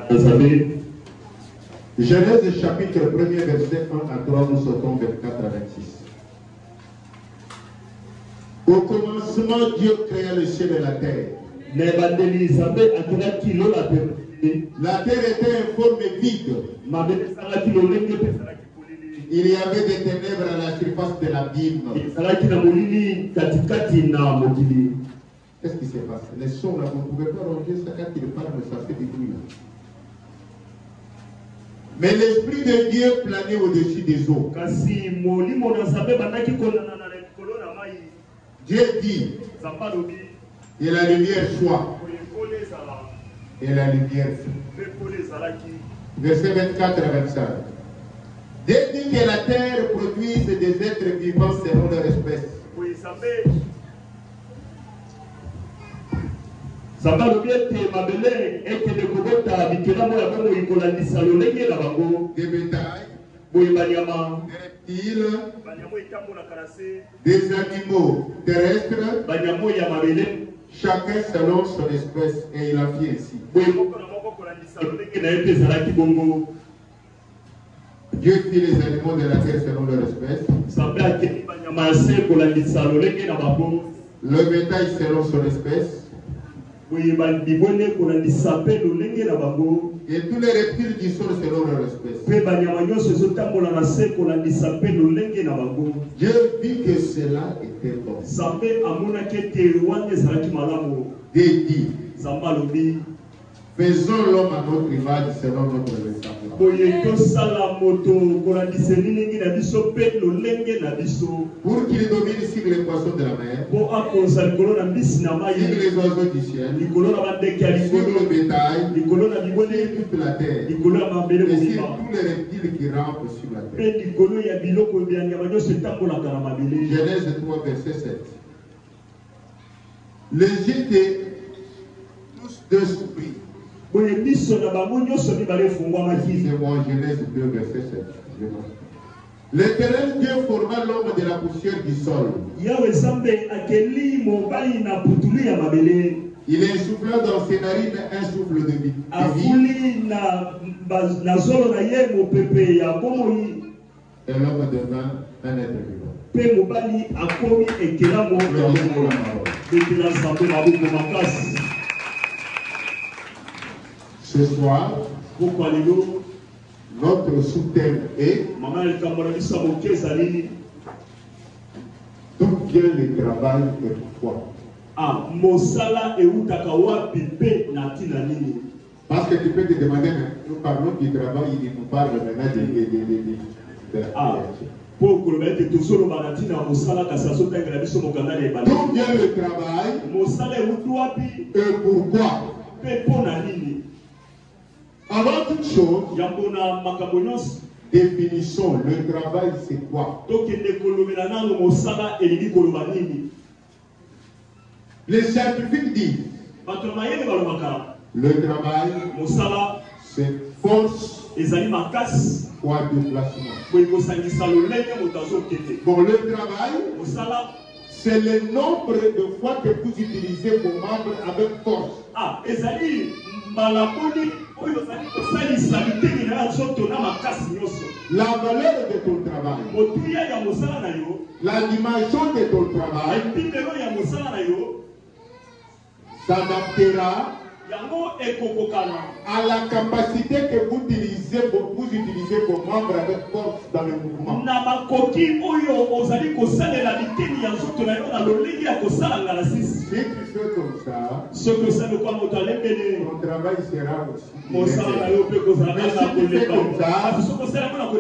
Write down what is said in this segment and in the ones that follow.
Vous savez, Genèse chapitre 1er verset 1 à 3, nous sautons 24 à 26. Au commencement, Dieu créa le ciel et la terre. La terre était informe et vide. Il y avait des ténèbres à la surface de l'abîme. Qu'est-ce qui s'est passé? Les sons là, vous ne pouvez pas ranger ça quand il parle, ça fait du bruit là. Mais l'Esprit de Dieu planait au-dessus des eaux. Dieu dit, et la lumière soit, et la lumière fut. Verset 24 à 25. Dieu dit que la terre produise des êtres vivants selon leur espèce. Des bétails, des reptiles, des animaux terrestres, chacun selon son espèce, et il a fait ainsi. Dieu fit les animaux de la terre selon leur espèce, le bétail selon son espèce, et tous les reptiles du sol selon leur espèce. Dieu vit que cela était bon. Dieu dit, faisons l'homme à notre image selon notre ressemblance. Pour qu'il domine sur les poissons de la mer, sur les oiseaux du ciel, sur le bétail, sur toute la terre, et sur tous les reptiles qui rampent sur la terre. Genèse 3, verset 7. Les yeux étaient tous deux souris. Excusez-moi, Genèse 2, verset 7. L'Éternel Dieu forma l'homme de la poussière du sol. Il insuffla dans ses narines un souffle de vie. Et l'homme devint un être vivant. Ce soir, notre sous-thème est d'où vient le travail et pourquoi. Parce que tu peux te demander, nous parlons du travail, il nous parle maintenant de la création. D'où vient le travail et pourquoi. Avant toute chose, définissons le travail, c'est quoi? Les scientifiques disent le travail, c'est force ou un déplacement. Bon, le travail, c'est le nombre de fois que vous utilisez vos membres avec force. La valeur de ton travail, la dimension de ton travail s'adaptera à la capacité que vous utilisez vos membres avec force dans le mouvement. Si tu fais comme ça, ton travail sera aussi. Mais si tu fais comme ça,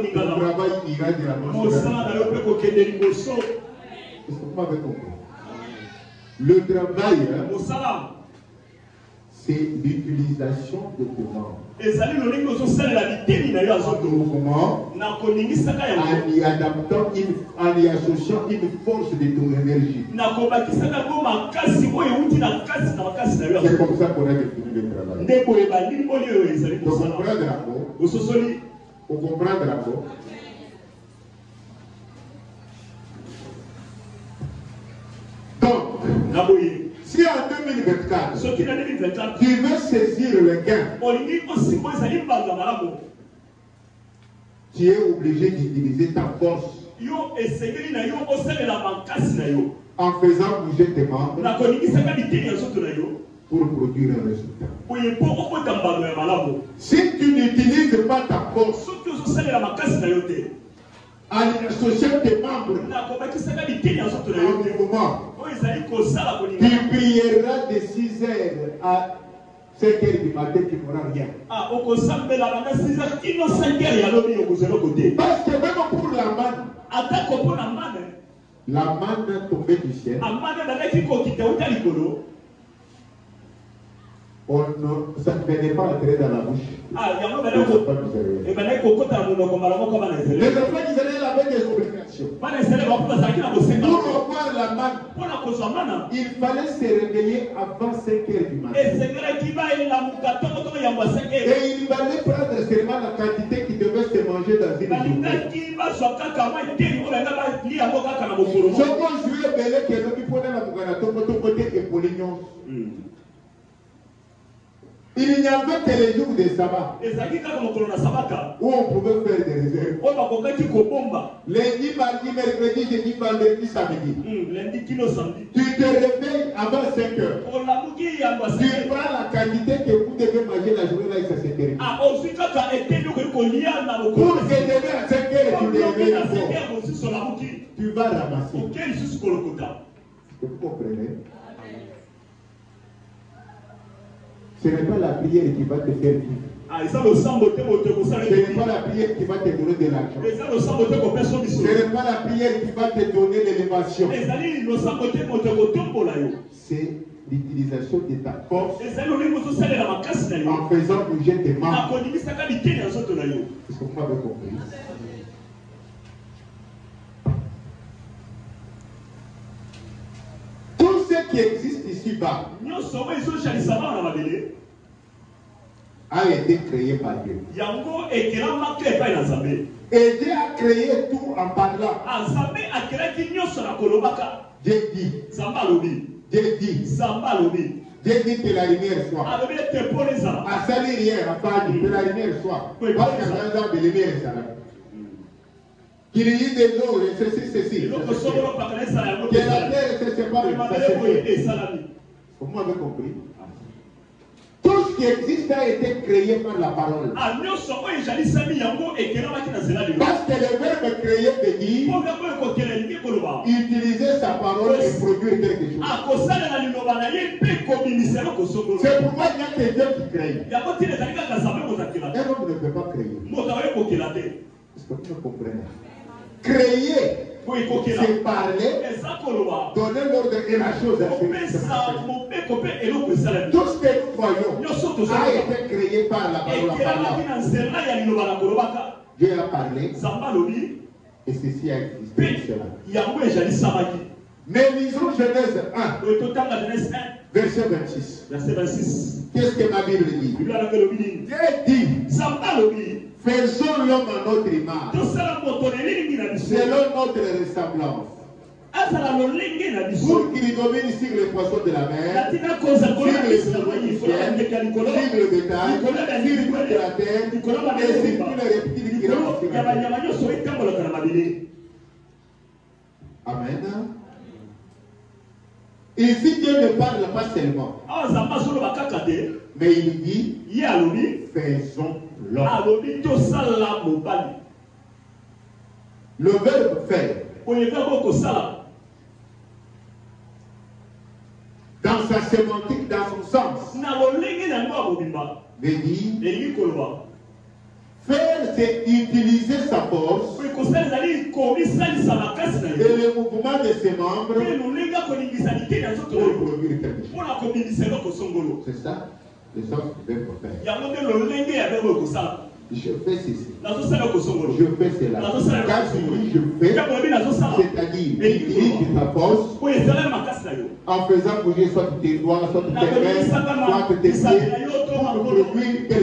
ton travail ira de la Est-ce que vous m'avez compris? Le travail, c'est l'utilisation de tes membres. En y adaptant, en y associant une force de ton énergie. C'est comme ça qu'on a défini le travail. Vous comprenez d'accord? Donc, si en 2024, tu veux saisir le gain, tu es obligé d'utiliser ta force en faisant bouger tes membres pour produire un résultat. Si tu n'utilises pas ta force en associant tes membres en mouvement, tu prieras de 6h à 5h du matin, tu n'auras rien. Parce que même pour la manne tombée du ciel, ça ne venait pas entrer dans la bouche. Les enfants d'Israël avaient des obligations. Pour revoir la manne, il fallait se réveiller avant 5h du matin. Et il fallait prendre seulement la quantité qui devait se manger dans une journée. Il n'y avait que les jours de sabbat où on pouvait faire des réserves. Lundi, mardi, mercredi, jeudi, vendredi, samedi. Tu te réveilles avant 5 heures. Tu prends la quantité que vous devez manger la journée là et ça se termine. Pour que demain à 5 heures tu te réveilles encore, tu vas ramasser. Vous comprenez? Ce n'est pas la prière qui va te faire vivre. Ce n'est pas la prière qui va te donner de l'argent. Ce n'est pas la prière qui va te donner l'élévation. C'est l'utilisation de ta force en faisant bouger tes mains. Est-ce que vous m'avez compris? Tout ce qui existe ici-bas a été créé par Dieu. Et Dieu a créé tout en parlant. Dieu dit. Dieu dit. Dieu dit que la lumière soit. À salir rien, à pas dit que la lumière soit. Parce que par exemple, la lumière est là. Qu'il y ait des eaux, ceci. Que la terre se sépare. Vous m'avez compris? Tout ce qui existe a été créé par la parole. Parce que le verbe créer veut dire utiliser sa parole et produire quelque chose. C'est pourquoi il n'y a que Dieu qui crée. Un homme ne peut pas créer. Est-ce que vous comprenez? Créer, c'est parler, donner l'ordre et la chose à faire. Tout ce que nous croyons a été créé par la parole. Dieu a parlé et ceci a existé. Mais lisons Genèse 1, verset 26. Qu'est-ce que ma Bible dit? Dieu dit, faisons l'homme à notre image, selon notre ressemblance, pour qu'il domine sur les poissons de la mer, sur les oiseaux du ciel, sur le bétail, sur toute la terre, et sur tous les reptiles qui rampent sur la terre. Amen. Ici, Dieu ne parle pas seulement, mais il dit, faisons l'homme. Le verbe faire, dans sa sémantique, dans son sens, veut dire faire, c'est utiliser sa force et le mouvement de ses membres pour produire quelque chose. C'est ça? de sorte que je vais me faire. Je fais ceci. Je fais cela. Quand tu dis je fais, c'est-à-dire utilise ta force en faisant bouger soit tes doigts, soit tes mains, soit tes pieds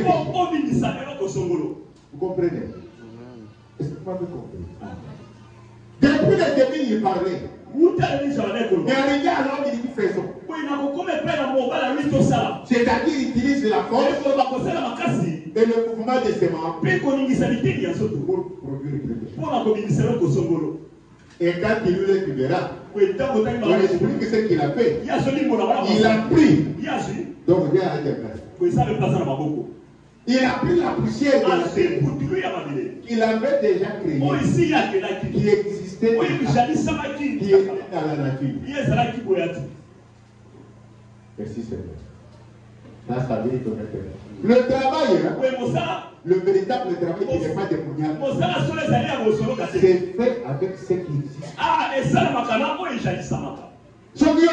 pour produire quelque chose. Vous comprenez? Est-ce que vous m'avez compris? Depuis le début, il parlait. Mais arrivé alors, il dit faisons. C'est-à-dire il utilise la force et le mouvement de ses membres pour produire quelque chose. Et quand il le verra, on explique ce qu'il a fait. Il a pris. Donc, il a pris la poussière de la terre qu'il avait déjà créée, qui existait, qui était dans la nature. Merci Seigneur. Là, ça vient de mettre. Le travail, le véritable travail qui n'est pas de mounial, c'est fait avec ce qui existe. Ce qui est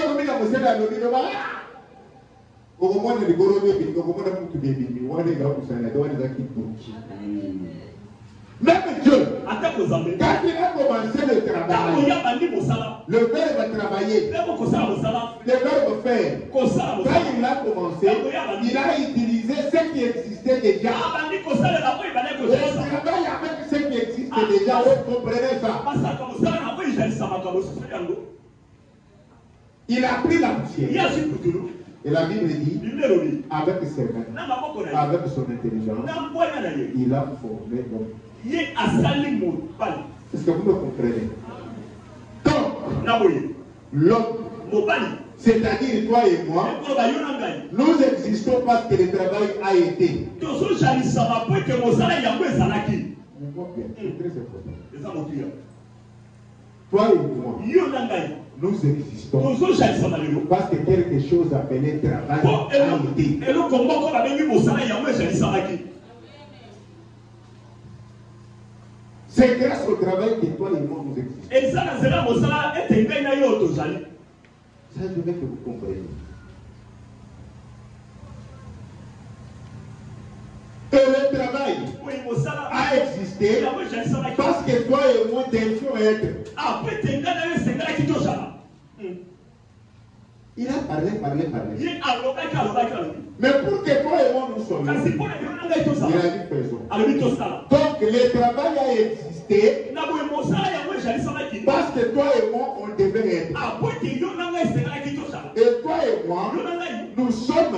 même Dieu, quand il a commencé le travail, le verbe va travailler, le verbe faire. Quand il a commencé, il a utilisé ce qui existait déjà. Le travail avec ce qui existe déjà, vous comprenez ça? Il a pris la poussière. Et la Bible dit, avec ses mains, avec son intelligence, il a formé l'homme. Est-ce que vous me comprenez? Donc, l'homme, c'est-à-dire toi et moi, nous existons parce que le travail a été. Toi et moi, nous existons parce que quelque chose appelé travail a été. C'est grâce au travail que toi et moi nous existons. Ça, je veux que vous compreniez. Et le travail a existé parce que toi et moi devions être. Il a parlé. Mais pour que toi et moi nous soyons, il a dit faisons. Donc le travail a existé parce que toi et moi on devait être. Et toi et moi, nous sommes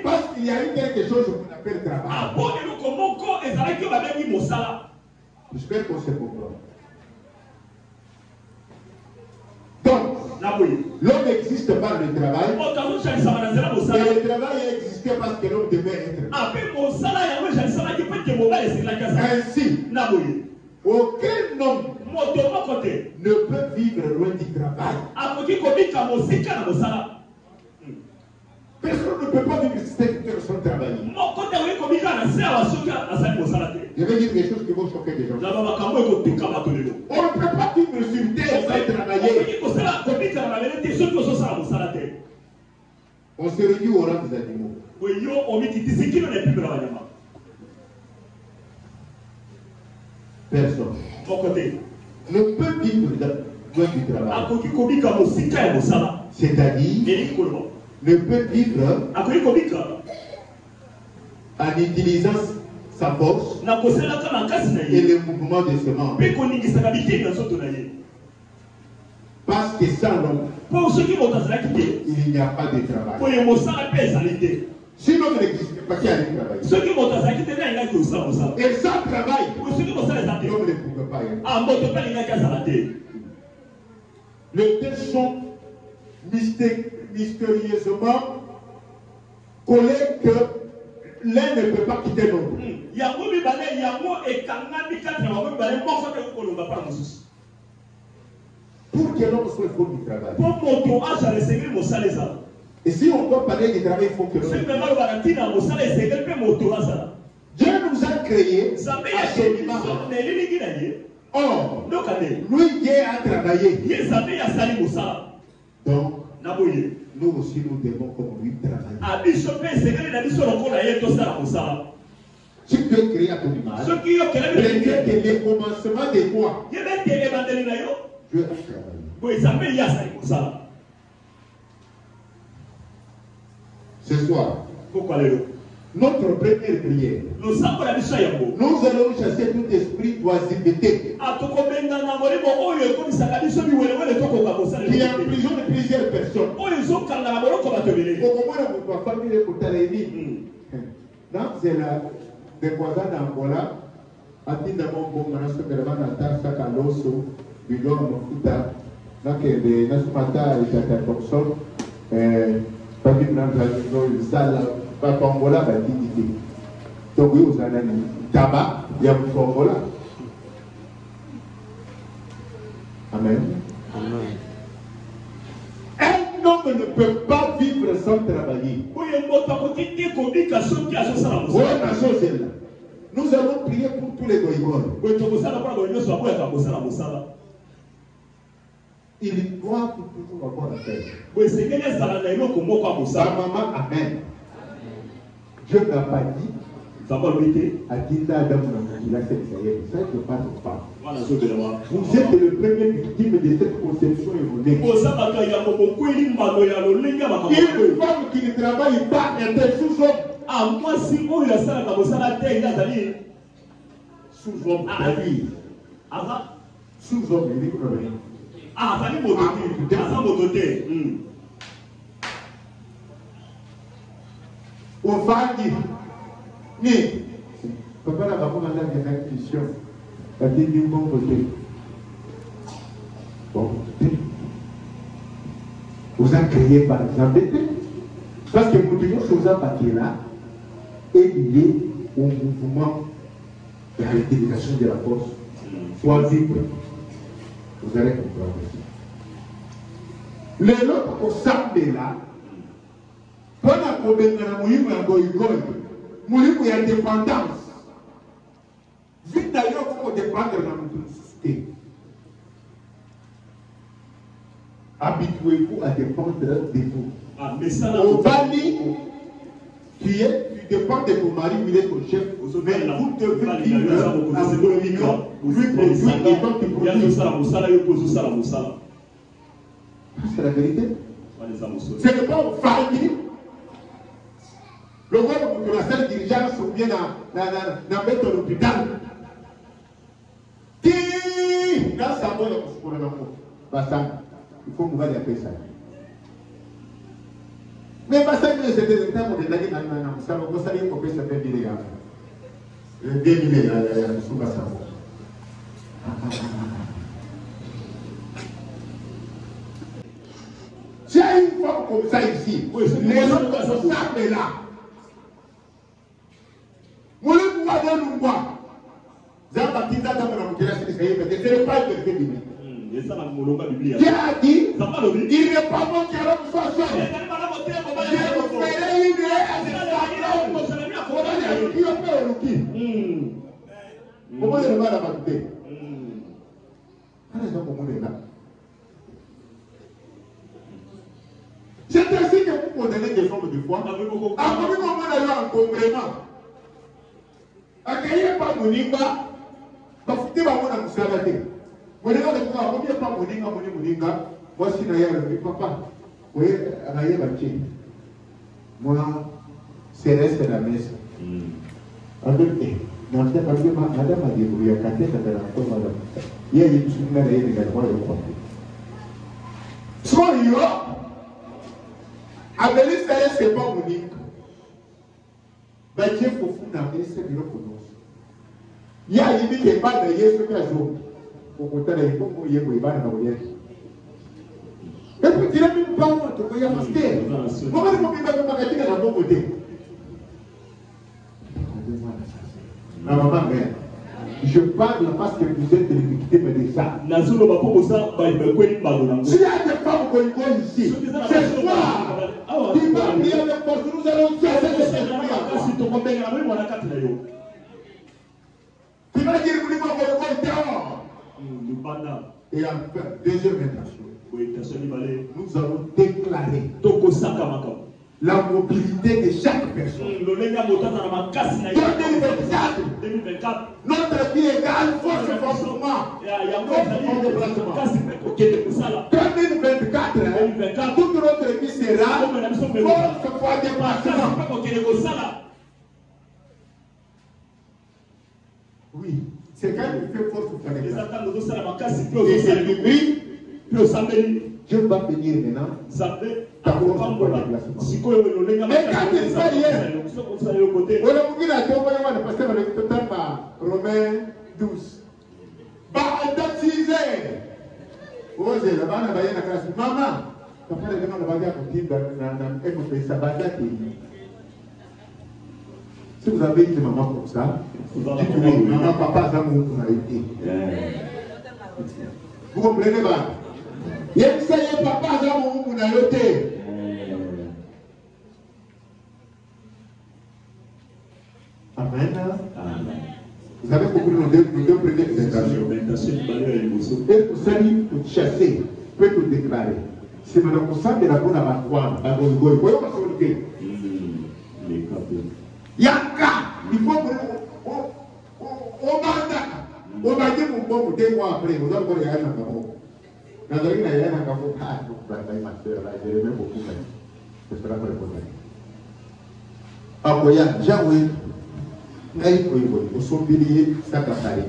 parce qu'il y a eu quelque chose qu'on appelle travail. J'espère qu'on se comprend. Donc, l'homme existe par le travail. Et le travail a existé parce que l'homme devait être. Ainsi, aucun homme ne peut vivre loin du travail. Personne ne peut pas vivre sans travailler. Je vais dire des choses qui vont choquer des gens. On ne peut pas vivre sur terre sans travailler. On se réduit au rang des animaux. Personne ne peut vivre loin du travail. C'est-à-dire, ne peut vivre en utilisant sa force et le mouvement de ses membres. Parce que sans l'homme, il n'y a pas de travail. Si l'homme n'existe pas, qui allait travailler? Et sans travail, l'homme ne pouvait pas être. Les deux sont mystérieusement collés que l'un ne peut pas quitter l'autre. Pour que l'homme soit, il faut du travail. Et si on peut parler du travail, il faut que l'homme. Dieu nous a créés à son image. Or, lui, Dieu a travaillé. Donc, nous aussi nous devons comme lui travailler. Si tu es créé à ton image, préviens que les commencements de quoi Dieu a travaillé. Ce soir, notre première prière, nous allons chasser tout esprit d'oisiveté qui emprisonne plusieurs personnes. Dans des voisins d'Angola, atinda mon manaso berana tasa kaloso bidon mafuta nakende nasumata itata tokson papi nanga zo zala pa Angola ba tititi to yo zana ni taba ya Angola. Amen. Amen. Un homme ne peut pas vivre sans travailler. Nous allons prier pour tous les goïgones. Ils doivent toujours avoir la paix. Sa maman, amen. Dieu n'a pas dit à Kinda Adam il a cette saïe. Ça ne parle pas. Vous êtes le premier victime de cette conception erronée. Une femme qui ne travaille pas est sous-homme. Sous-homme, sous-homme, il dit rien. On va dire, mais, papa n'a pas demandé des questions. Il dit du bon côté. Bon côté. Vous avez créé par exemple, parce que vous devez chose à partir là, et lié au mouvement de la l'utilisation de la force. Soit libre. Vous allez comprendre aussi. Les autres au samedi là, pendant qu'on est dans le mouvement de dépendance, vite d'ailleurs, il faut dépendre de notre société. Habituez-vous à dépendre de vous. Au Bali, tu dépends de ton mari, il est ton chef. Mais vous devez vivre à l'union, lui produire et toi tu produis. C'est la vérité. Ce n'est pas au Fadi. Le rôle de la seule dirigeance ou bien dans l'hôpital. Dans sa bonne il faut mourir après ça. Mais parce que c'était le temps où on a dit que ça va ça fait 2 milliards sous la salle. S'il y a une femme comme ça ici, les autres sont là. Vous voulez pouvoir dire nous quoi? Vous avez parti dans la c'est pas le fait de Dieu a dit, il n'est pas bon qu'il y ait l'homme soit seul. Je vous ferai une comment il va la vérité? C'est ainsi que vous condamnez des hommes de foi. Après, comment on a eu un complément? Accueillez pas mon nimba, parce que tu vas voir la moussalaté. Moi, si papa, oui, moi, c'est resté la messe. Madame a débrouillé, quand elle a madame. Il y a une souvenir également de quoi. Soit il y a, Abélis, c'est pas unique. Dieu, faut foutre la messe, c'est le reconnaître. Il y a une qui n'est pas de Yesu Kazo. Et puis, tu n'as même pas de quoi masquer. Comment est-ce qu'on peut faire marketing à la bonne côté? Je parle parce que vous êtes les victimes de ça. S'il y a des femmes qui sont ici, ce soir, tu vas prier avec moi, nous allons faire cette esprit. Tu vas dire, vous voulez voir. Et enfin, deuxième intention. nous allons déclarer la mobilité de chaque personne. 2024, notre vie égale, force de fonctionnement. 2024, toute notre vie sera force fois déplacement. Oui, c'est quand il fait force fois déplacement. Et c'est lui. Dieu va venir maintenant. Mais quand il fait hier, Romains 12. À 6 heures. Maman, si vous avez une maman comme ça, dites-lui, maman, papa, ça m'a été. Vous comprenez pas? Il y a papa, ça m'a été. Amen. Vous avez compris nos deux premières présentations. Et pour ça, pour chasser, peut tout déclarer. C'est maintenant pour ça que la bonne abattoir, à Gongo, il faut pas s'orienter. Yaka, il faut que on va dire mon bon, 2 mois après, nous allons aller à Nakamo. Nous allons aller à Nakamo. Ah, ma soeur, là, je l'aime beaucoup. Je serai pas le problème. Ah, voyage, Jaoué. Au sombilier, ça va faire.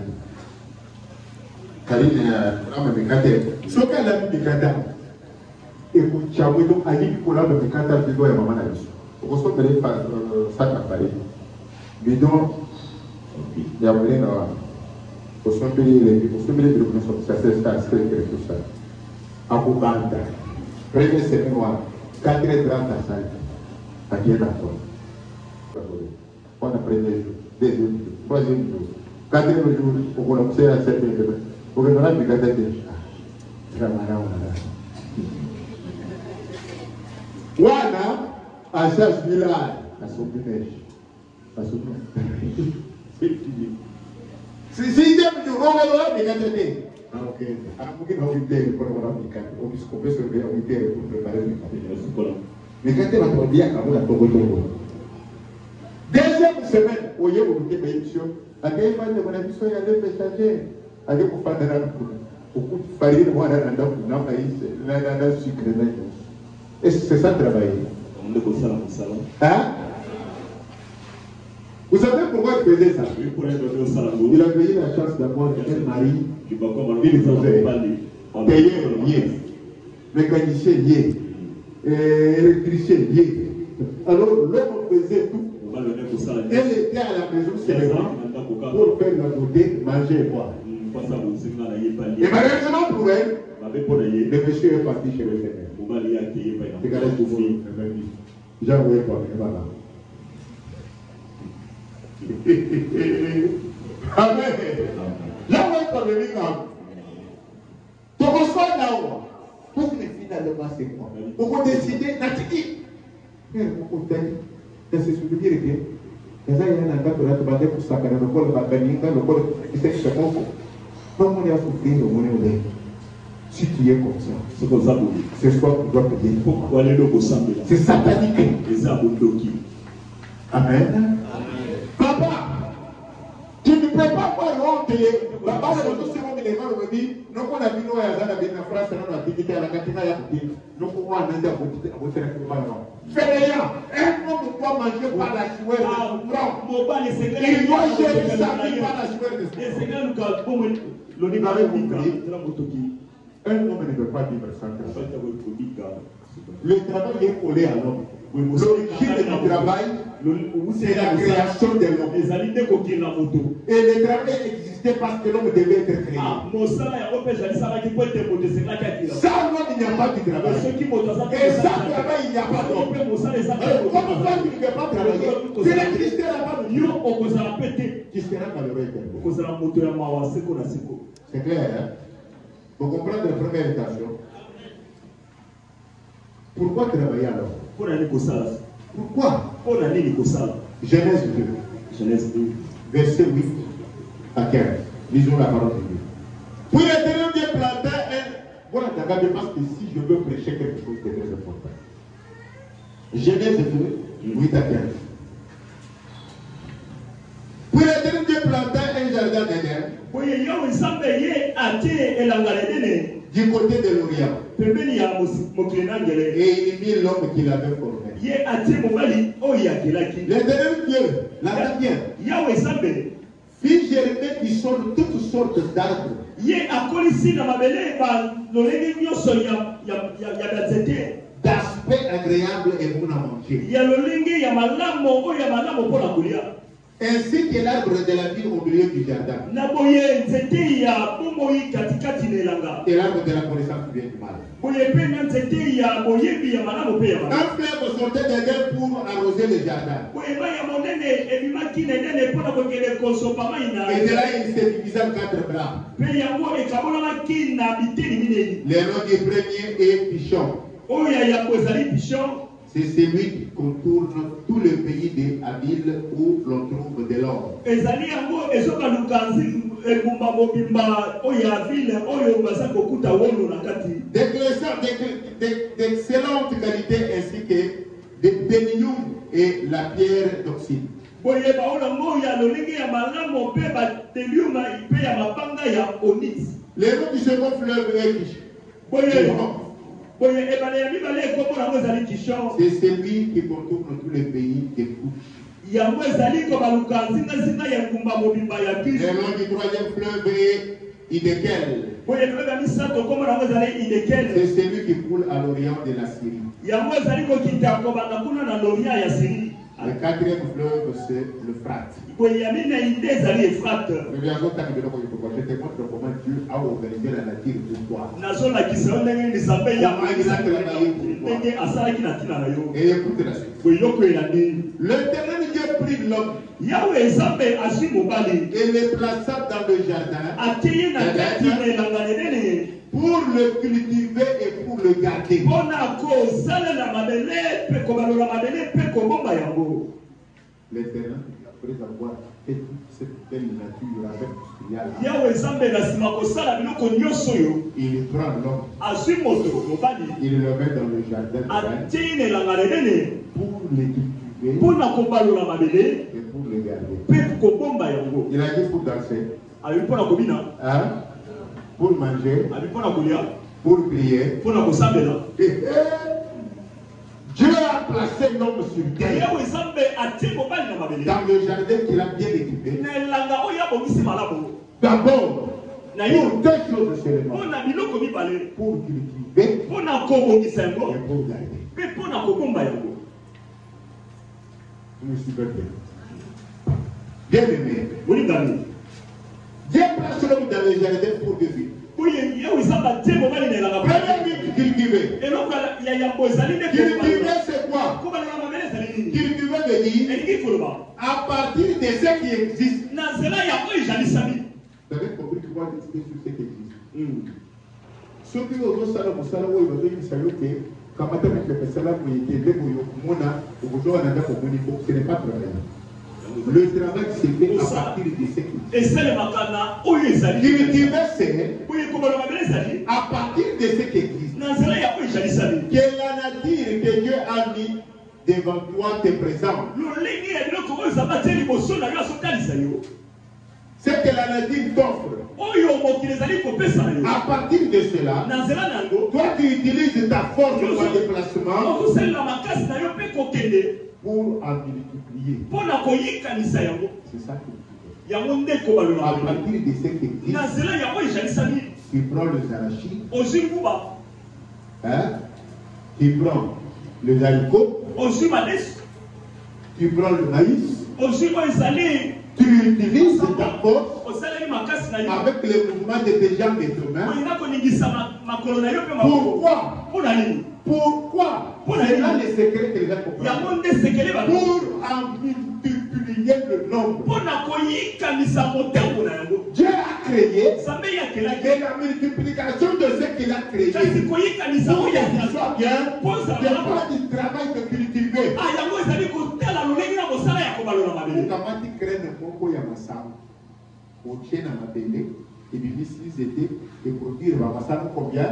Karine, ce qu'elle a mis et pour Tchaoué, donc, à l'île pour la de Mikata, je dois y avoir un avis. Au sommet, ça va faire. Mais donc, il y a un au sombilier, de ça c'est quelque chose. À Boubanda, premier semaine noir, 4h30 à 5, à Guénaton. On a premier jour. 2e jour, 3e jour, 4e jour, on commence à 7e jour. On va aller à 4e jour. Wana, à chaque village, à son village. Si 6e jour, on va aller à 4e jour. Ah, ok. Ah, vous pouvez nous aider pour avoir un mécanisme. On peut se réunir pour préparer le mécanisme. Mais quand tu vas bien, on va Togo. Deuxième semaine, au lieu où vous avez émission, à quel moment de mon émission, il y a des messagers. À des coups de la beaucoup de farine, moi, dans le maïs, dans le sucre. Et c'est ça le travail. Hein? Vous savez pourquoi il faisait ça? Il a payé la chance d'avoir un mari, il faisait tailleur lié, mécanicien lié, électricien lié. Alors l'homme faisait tout. Elle était à la maison seulement pour faire la beauté, manger et boire. Et malheureusement pour elle, le monsieur est parti chez le Seigneur. C'est quand même pour vous. J'ai envoyé pour lui. Voilà. Amen. J'ai envoyé pour lui quand tu reçois là-haut. Parce que finalement c'est quoi? On va décider, Natiki. C'est ce que je veux dire. Les gens qui ont un peu pour ça, le col va venir, le col qui s'est fait bon. Comment on a souffert le monde? Si tu es comme ça, c'est comme ça. C'est ce qu'on doit te dire. Pourquoi aller au sang? C'est satanique. Amen. Papa, tu ne peux pas voir honte. Papa, le tout monde les gens me dit, nous on a vu nous à la France, on a dit à la cantina, nous on a demandé à votre Féléa, un homme doit manger par la sueur de son front. Il doit gérer sa vie par la sueur de son front. Un homme ne peut pas vivre sans travail. Le travail est collé à l'homme. L'origine du travail, c'est la création de l'homme. Et le travail existait parce que l'homme devait être créé. Sans l'homme, il n'y a pas de travail. Et sans travail, il n'y a pas d'homme. Comment ça, tu ne peux pas travailler? C'est la Christ là-bas. Qui sera malheureux. C'est clair, hein? Vous comprenez la première étation? Pourquoi travailler alors? Pourquoi? Genèse 2. Verset 8 à 15. Lisons la parole de Dieu. Puis l'Éternel Dieu planta un. Voilà, regardez, parce que si je veux prêcher quelque chose de très important. Genèse 2, 8 à 15. Puis l'Éternel planta un jardin d'Éden du côté de l'Orient. Et il mit l'homme qu'il avait formé. L'Éternel Dieu, la bien, fit germer du sol toutes sortes d'arbres. D'aspect agréable et bon à manger. Ainsi que l'arbre de la vie au milieu du jardin. Et l'arbre de la connaissance du bien et du mal. Un fleuve sortait d'Éden pour arroser le jardin. Et de là, il se divisa en 4 bras. Les noms du premier est Pichon. C'est celui qui contourne tout le pays des Habiles où l'on trouve de l'or. D'excellentes qualités ainsi que de bénignon et la pierre d'oxyde. Les noms du second fleuve est Kishon. C'est celui qui contourne tous les pays des couches. Le nom du troisième fleuve est Hiddekel. C'est celui qui coule à l'orient de la Syrie. Le quatrième fleuve, c'est l'Euphrate. Je te montre comment Dieu a organisé la nature pour toi. Et écoute la suite. L'Éternel Dieu prit l'homme et le plaça dans le jardin pour le cultiver et pour le garder. L'Éternel, après avoir fait toute cette belle nature avec tout ce qu'il y a là, il prend l'homme, il le met dans le jardin pour le cultiver et pour le garder. Il a dit pour danser, hein? Pour manger, pour prier. Dieu a placé l'homme sur terre dans le jardin qu'il a bien équipé. D'abord, pour 2 choses seulement. Pour cultiver et pour garder. Vous me suivez bien. Bien aimé. Dieu place l'homme dans le jardin pour vivre. Cultiver. Cultiver, c'est quoi? Cultiver veut dire à partir de ce qui existe. Vous avez compris que moi décider sur ce qui existe. Ceux qui ont ça, ils ce n'est pas travailler. Le travail se fait à partir de ce qui existe. Cultiver, c'est à partir de ce qui existe. Que la nature que Dieu a mis devant toi te présente. C'est que la nature t'offre. À partir de cela, toi tu utilises ta force de déplacement pour en multiplier. C'est ça que à partir de ce qui existe, tu prends les arachides, hein? Tu prends les haricots, tu prends le maïs, tu utilises ta force avec le mouvement de tes jambes et tes mains. Pourquoi? Pourquoi? C'est là le secret que les gens comprennent. Pour en multiplier le nombre. Dieu a créé et la multiplication de ce qu'il a créé. Pour que ce soit bien, dépend du travail de cultiver. Ukamati crème moko ya masamba. Otiena mabele et puis s'ils étaient de produire masamba combien?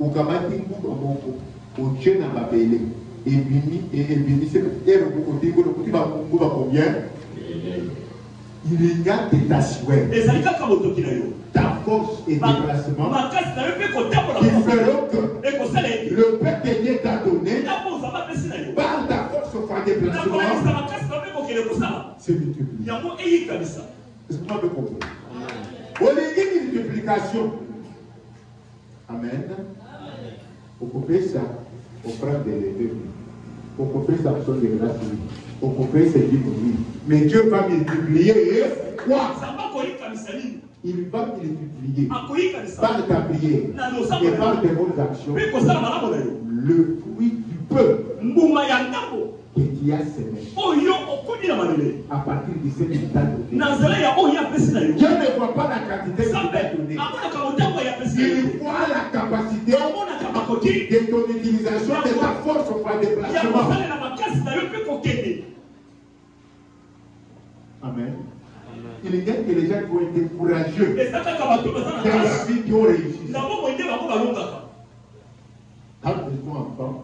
Okamati nguba moko. Ochena babele. Et c'est combien? Il y a des souhaits. Ta force et déplacement qui feront que le peuple que Dieu t'a donné par ta force au déplacement c'est multiplié. Est-ce que vous avez compris? Au lieu de multiplication. Amen. Vous coupez ça, au frère de l'été. Vous coupez ça, au de grâce. Vous coupez ce livre, oui. Mais Dieu va multiplier quoi? Il va multiplier par ta prière et par tes bonnes actions le fruit du peuple que tu as semé. À partir de ce qu'il t'a donné. Dieu ne voit pas la quantité qu'il t'a donné. Il voit la capacité de ton utilisation de ta force pour le déplacement. Amen. Il y a que les gens qui ont été courageux dans la vie qui ont réussi. Quand nous étions enfants,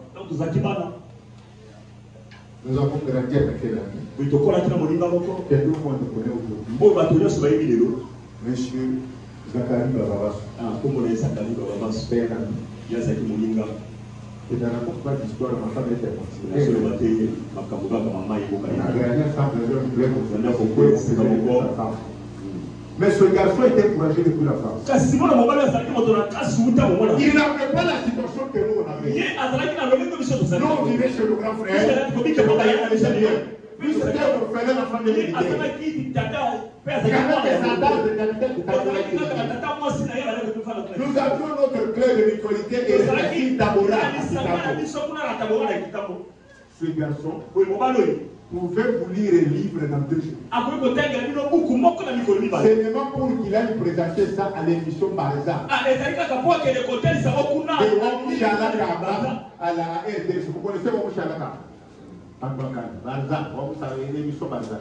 nous avons grandi avec quelle année? Que tout le monde connaît aujourd'hui. Monsieur Zakari Bababas. Père Nami. Et dans la conférence d'histoire, ma femme était considérée. Mais ce garçon était courageux depuis la France. Il n'avait pas la situation que nous on avait. Nous on vivait chez le grand frère. Lui c'était orphelin en famille militaire. Nous avions notre clé de mutualité et la Tabora. Ce garçon pouvait vous lire un livre dans 2 jours. Seulement pour qu'il aille présenter ça à l'émission Barza. À la RDC. Vous connaissez Wamouchalaka? Barza, l'émission Barza.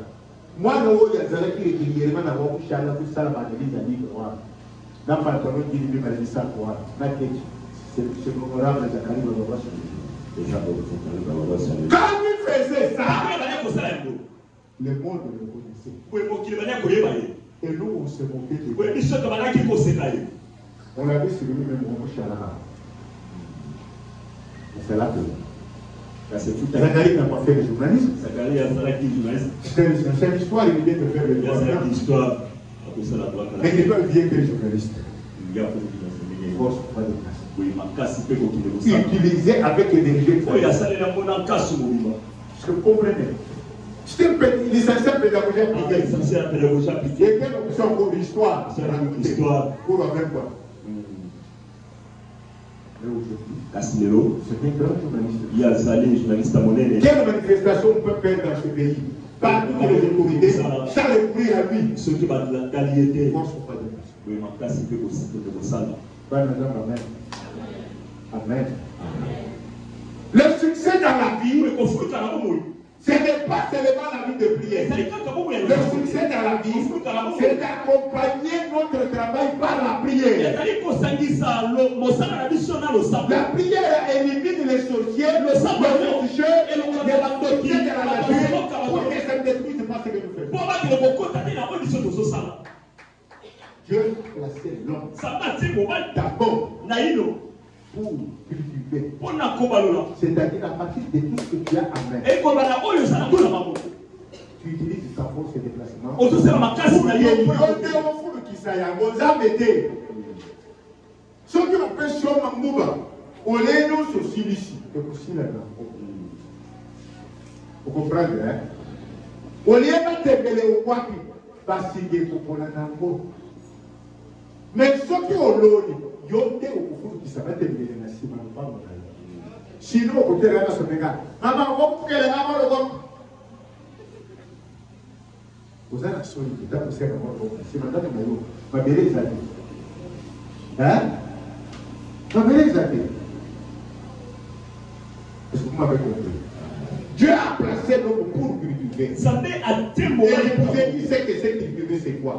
Moi, je suis régulièrement dans Wamouchalaka pour ça, la livre. Dans le pantalon qui dit que c'est quoi? C'est honorable Zakari Bababas. Quand il faisait ça, le monde le connaissait. Et nous, on se moquait de lui. On l'avait sur lui-même au Chalaka. C'est là que Zakari n'a pas fait le journalisme. C'est une histoire, il vient de faire le journalisme. Mais il n'est pas bien que les journalistes. Force pas de place. Utilisé avec des dirigeants. Je comprenais. C'était une licencié pédagogie appliquée. Et bien, nous sommes encore l'histoire. Pour avoir quoi? Mais aujourd'hui, c'est un grand journaliste. Quelle manifestation on peut faire dans ce pays? Par toutes les autorités, sans recourir à lui. Ceux qui battent la qualité. Force pas de place. Amen. Amen. Le succès dans la vie, ce n'est pas seulement la vie de prière. Le succès dans la vie, c'est d'accompagner notre travail par la prière. La prière élimine les sorciers, les féticheurs, les sorciers de la nature, pour que ça ne détruise pas ce que nous faisons. Dieu a placé l'homme d'abord pour cultiver. C'est-à-dire à partir de tout ce que tu as en main. Tu utilises ta force et déplacement. Ce qui appelle Shoma Mouba, on est nous sur Silici. Vous comprenez, hein? On est pas tembélé au Kwapi, parce qu'il est pour la Nambo. Mais ce qui est au lot, il y a des gens qui savent tembélé dans la ciment. Sinon, au côté de la Soméga, maman, on peut aller à maman. Vous avez la solide, vous avez la solide. C'est madame Mayo, ma belle Zadi. Hein? Ma belle Zadi. Est-ce que vous m'avez compris? Dieu a placé l'homme pour cultiver. Et je vous ai dit que c'est cultiver, c'est quoi?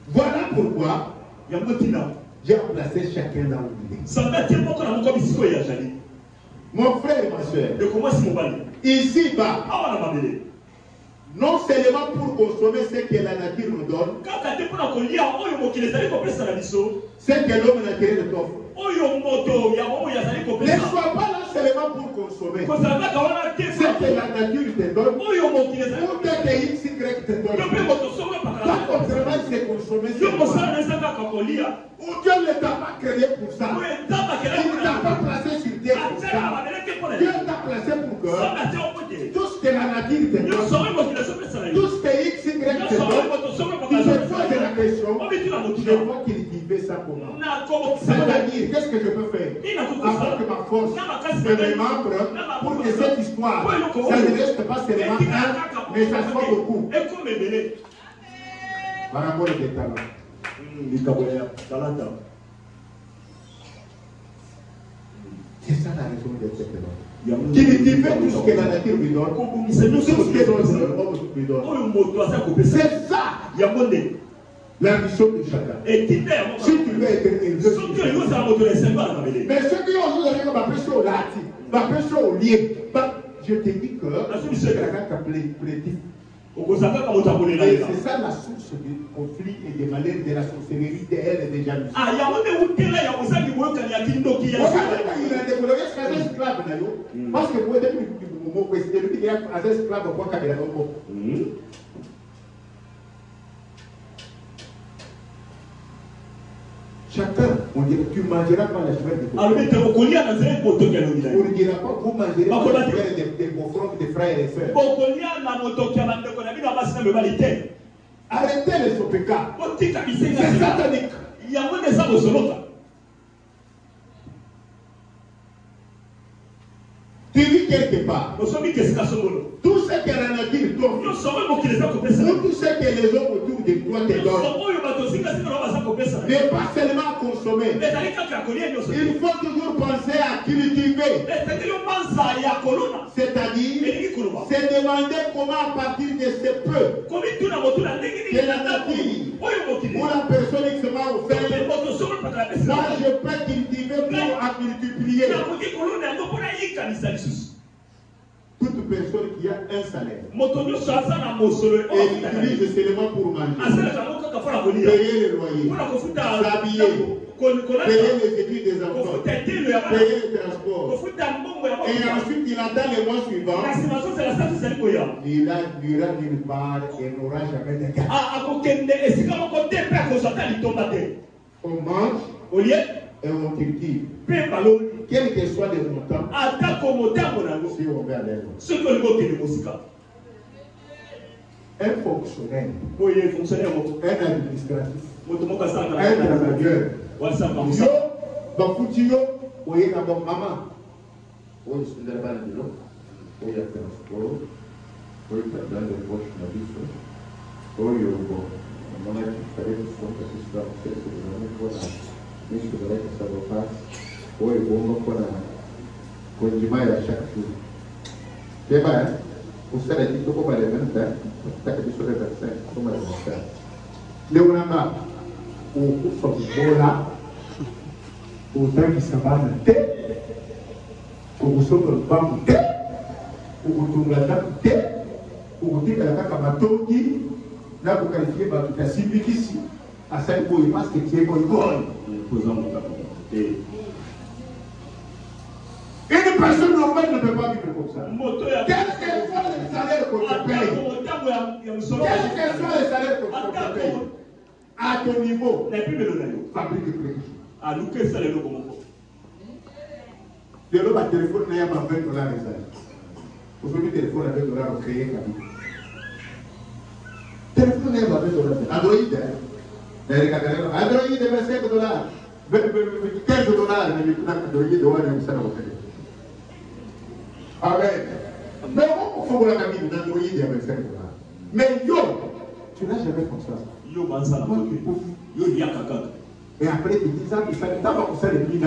Voilà pourquoi j'ai placé chacun là où il est. Mon frère et ma soeur, ici-bas, non seulement pour consommer ce que la nature nous donne, ce que l'homme naturel nous offre. Ne sois pas là seulement pour consommer ce que la nature te donne ou que X, Y te donne. Toi, ton travail, c'est consommer ce que ou Dieu ne t'a pas créé pour ça. Il ne t'a pas placé sur terre pour ça. Dieu t'a placé pour que tout ce que la nature te donne, tout ce que X, Y te donne, tu te poses la question, je vois qu'il vivait ça comment. C'est-à-dire, qu'est-ce que je peux faire afin que ma force de mes membres pour que cette histoire, ça ne reste pas seulement un, mais ça soit beaucoup. Par rapport aux talents. C'est ça la raison de cette loi. Qui fait tout ce que la nature lui donne, c'est tout ce que l'homme lui donne. C'est ça la mission de chacun. Si tu veux être élevé, mais ceux qui ont aujourd'hui ma pression au lati, ma pression au lié, je te dis que c'est ça la source du conflit et des malheurs, de la sorcellerie, de haine et de jalousie. Il a développé ce esclave, parce que vous êtes un esclave pour qu'il y ait un chacun, on dirait tu ne mangeras pas la chemin de ton frère. On ne dira pas vous mangerez pas la chemin de vos frères, de frères et sœurs. Arrêtez les péchés. C'est satanique. Tu vis quelque part. Tout ce que la nature donne, tout ce que les hommes autour de toi te donnent, mais pas seulement à consommer. Il faut toujours penser à cultiver. C'est-à-dire, c'est demander comment à partir de ce peu que la nature ou la personne qui se m'a offert, moi je peux cultiver pour à multiplier. Toute personne qui a un salaire et utilise seulement pour manger, payer le loyer, s'habiller, payer les études des enfants, payer le transport, et ensuite il attend les mois suivants, il n'ira nulle part et n'aura jamais de gain. On mange et on cultive. Quel que soit le montant, si on veut aller loin. Un fonctionnaire, un administratif, un travailleur, maman, chaque jour. C'est vrai, vous savez, il faut pas les mêmes temps, parce que sur les vaccins, comment les faire. Les Oulama, au cours de Bola, autant qu'ils s'en va de tête, au cours de Bambou tête, au cours de la tête, au cours de la Kamatongi, là vous qualifiez par tout à ici, à 5 points, parce que tu es bon. Une personne normale ne peut pas vivre comme ça. Quel que soit le salaire qu'on te paye, quel que soit le salaire qu'on te paye, à ton niveau, fabrique quelque chose. Le téléphone n'a pas $20 les années. Aujourd'hui, le téléphone avec $20 a créé un vie. Le téléphone n'a pas $20. Android, Android, $25. $15, mais Amen. Mais on faut la famille d'Android et $25. Mais yo, tu n'as jamais comme ça. Yo, et après, tu dis ça, tu sais, t'as pas comme ça les billes,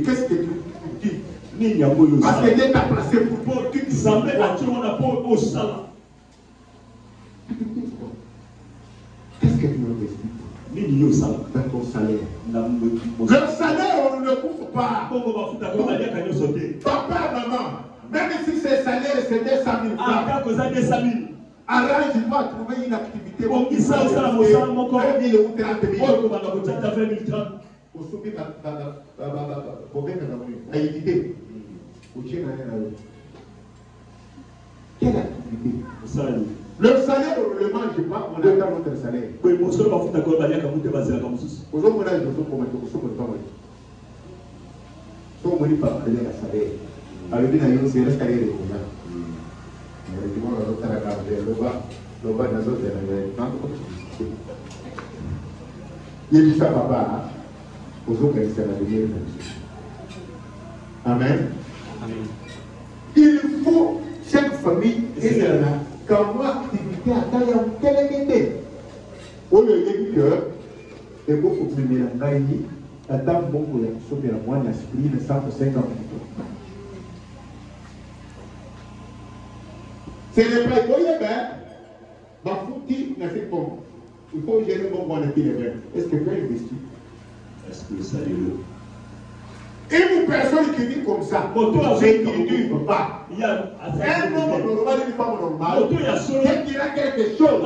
qu'est-ce que tu dis? Parce que Dieu t'a placé pour tu te sembles à tout le monde au salon. Qu'est-ce que tu veux expliquer? dans ton salaire. Leur salaire, on ne le couvre pas. Papa, maman, même si ces salaires c'est 200 000 francs, arrange-toi à trouver une activité. On dit ça, 20 000 ou 30 000. Quelle activité? Le salaire, on ne le mange pas, on attend notre salaire. Amen. Il faut chaque famille et quand moi activité à taille en quelle au lieu de cœur et beaucoup plus mélangaï à tant beaucoup de sauver la moine l'esprit de 150 ce n'est pas bien, ma foutie n'a fait comment. Il faut gérer mon bon épi les verts. Est-ce que tu as investi? Est-ce que ça est une personne qui vit comme ça, c'est qui ne veut pas. Un homme normal, une femme normale, qui dira quelque chose.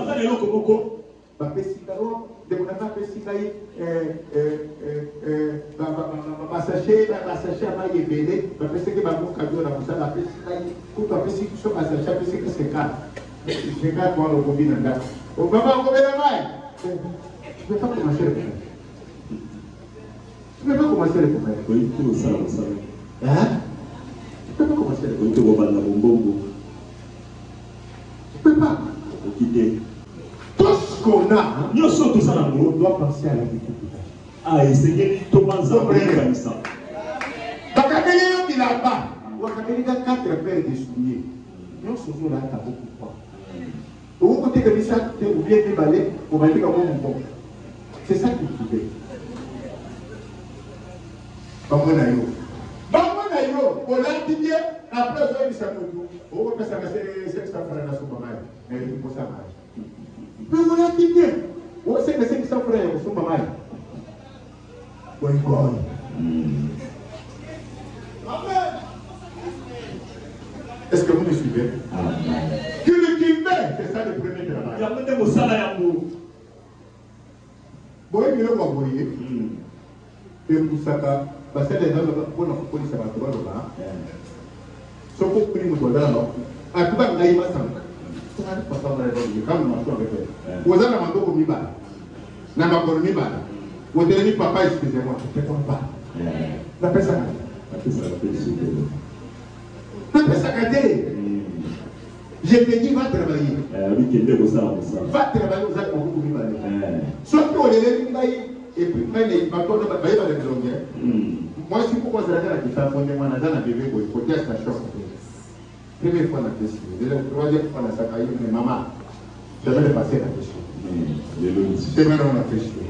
Tu ne peux pas commencer le commerce. Oui, tout ça, ça. Hein? Tu ne peux pas commencer le commerce. Tu ne peux pas. Tout ce qu'on a, on doit penser à la vie. Ah, et c'est tout le monde ça. Il a pas. Il a 4 paires de souliers. Nous sommes là, t'as beaucoup de poids. Au côté de ça, tu es oublié de balai, on va dire comment on bon. C'est ça que tu fais. Bamonayo, on l'a dit après on ça on va passer à 500 francs dans son maman, mais il faut ça. Mais on l'a dit on sait que 500 francs dans son maman. Oui, quoi. Est-ce que vous me suivez? Que le Québec, c'est ça le premier travail. Il y a peut-être au salaire pour. Bon, il est bon, et pour ça, parce que les gens pour la police va te voir là. Ce qu'on prie nous là, à tout cas, il va s'en. Ça ne passe pas dans les gens. Quand nous marchons avec eux, vous avez un manteau comme il va. N'a pas comme il va. Vous avez dit papa, excusez-moi, je ne te pas. La personne. La personne. Je te dis, va travailler. Va travailler aux autres pour vous. Sauf qu'on est et puis, les bâtons de la moi, si vous posez la question, on est dans bébé pour côté station. Première fois, la question. Troisième fois, la sacaille, mais maman, je vais passer la question. C'est maintenant la question.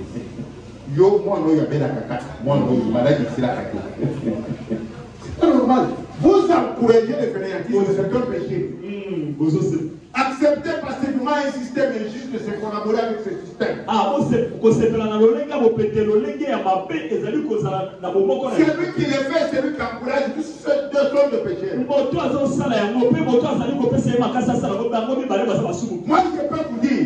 Yo, moi, non, il y avait la caca. Moi, non, il y avait la caca. C'est pas normal. Vous encouragez les fainéantistes, c'est un péché. Acceptez passivement un système injuste de se collaborer avec ce système. C'est lui qui le fait, c'est lui qui encourage tous ces deux sortes de péchés. Moi, je peux vous dire,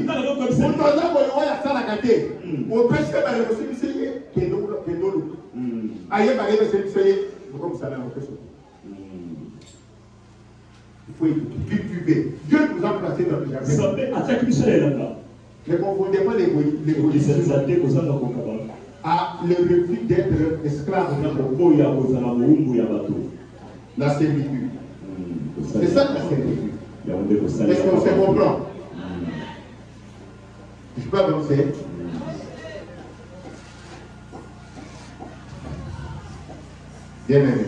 il faut cultiver. Dieu nous a placés dans le jardin. Ne confondez pas l'égoïsme à le refus d'être esclave. La servitude. C'est ça la servitude. Est-ce qu'on se comprend? Je peux avancer. Bien aimé.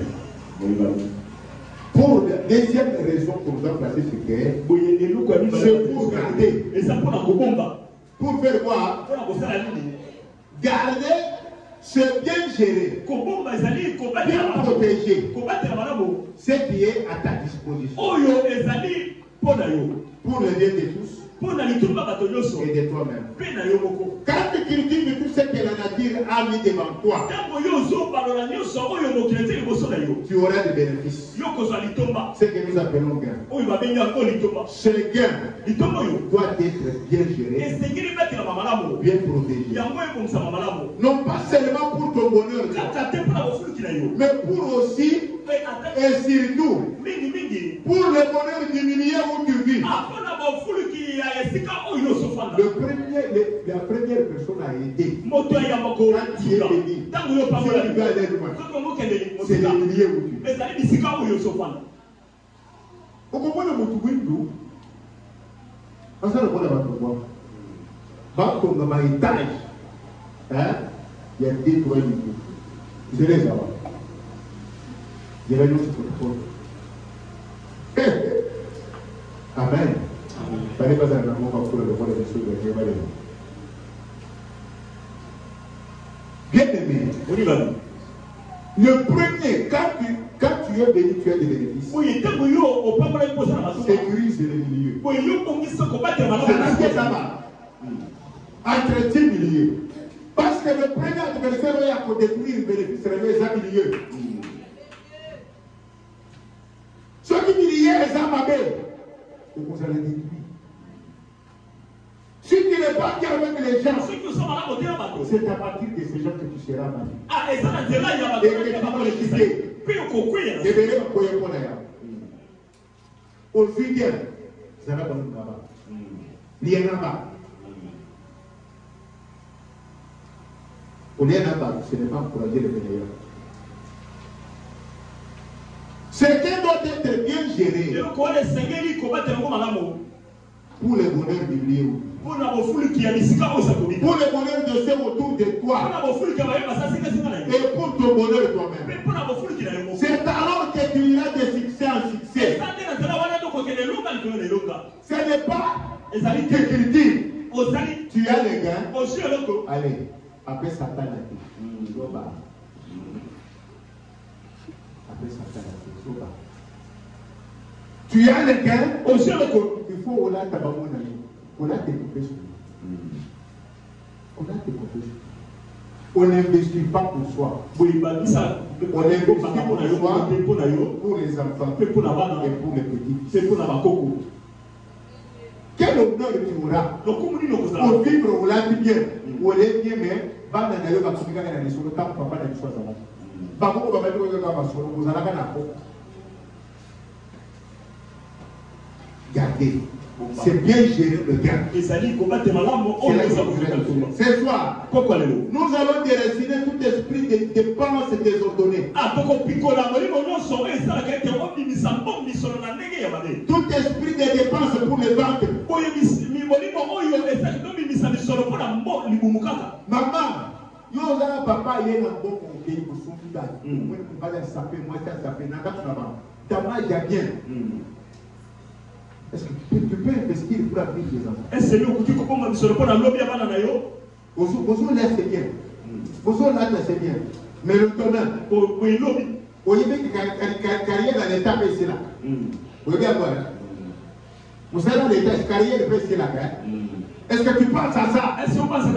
Pour la deuxième raison pour nous placer ce guerre, c'est pour garder. Pour faire quoi? Garder, c'est bien gérer. Bien protéger. Ce qui est à ta disposition. Pour le bien de tous. et de toi-même. Quand tu critiques tout ce que la nature a mis devant toi, tu auras des bénéfices. Ce que nous appelons gain. Ce gain doit être bien géré, bien protégé. Non pas seulement pour ton bonheur, mais pour aussi et surtout pour le bonheur du milieu où tu vis. La première personne à aider quand tu es béni, c'est le milieu où tu vis. Vous comprenez mon tout window? Ça le bon avant de voir. Quand on a un étage, il y a des trois niveaux. Je les avoir. Il y a une autre photo. Amen. Fallait pas un amour pour le roi de Dieu. Bien aimé. Le premier, quand tu es béni, tu as des bénéfices. Sécurise le milieu. C'est ce que ça va. Entretien milieu. Parce que le premier adversaire il a pour détruire le bénéfice, c'est les milieu. Ceux qui milieu, les amabés, vous allez détruire. Si tu n'es pas bien avec les gens, c'est à partir de ces gens que tu seras mal. Et que tu vas les quitter. Et venez me couiller pour l'air. Au futur, ça va comme un là-bas. Il y en a pas. Pour les là-bas, ce n'est pas encourager les meilleurs. Ce qui doit être bien géré pour le bonheur du lieu. Pour le bonheur de ceux autour de toi. Et pour ton bonheur toi-même. C'est alors que tu iras de succès en succès. Ce n'est pas que critique. Tu as les gains. Allez, après Satan a dit. Après Satan a dit. Tu as les gains. Il faut au là t'abandonner. On a tes confessions. On n'investit pas pour soi. On investit pour soi, pour les enfants et pour les petits. Quel honneur tu auras pour vivre au là bien. Ou les bien, mais va dans le temps papa n'a pas gardez. C'est bien géré le gain. Ce soir, nous allons déraciner tout esprit de dépenses désordonnées. Tout esprit de dépenses pour les banques. Maman, papa, il est un bon pays pour son fils. Est-ce que tu peux investir pour l'avenir des enfants? Est-ce que tu peux investir pour l'avenir des enfants? Bonjour là c'est bien. Bonjour là c'est bien. Mais le tonnerre, au lieu de carrière dans l'état ici là. Vous regardez quoi? Vous savez dans l'état carrière ici là. Est-ce que tu penses à ça? Est-ce que tu penses à ça?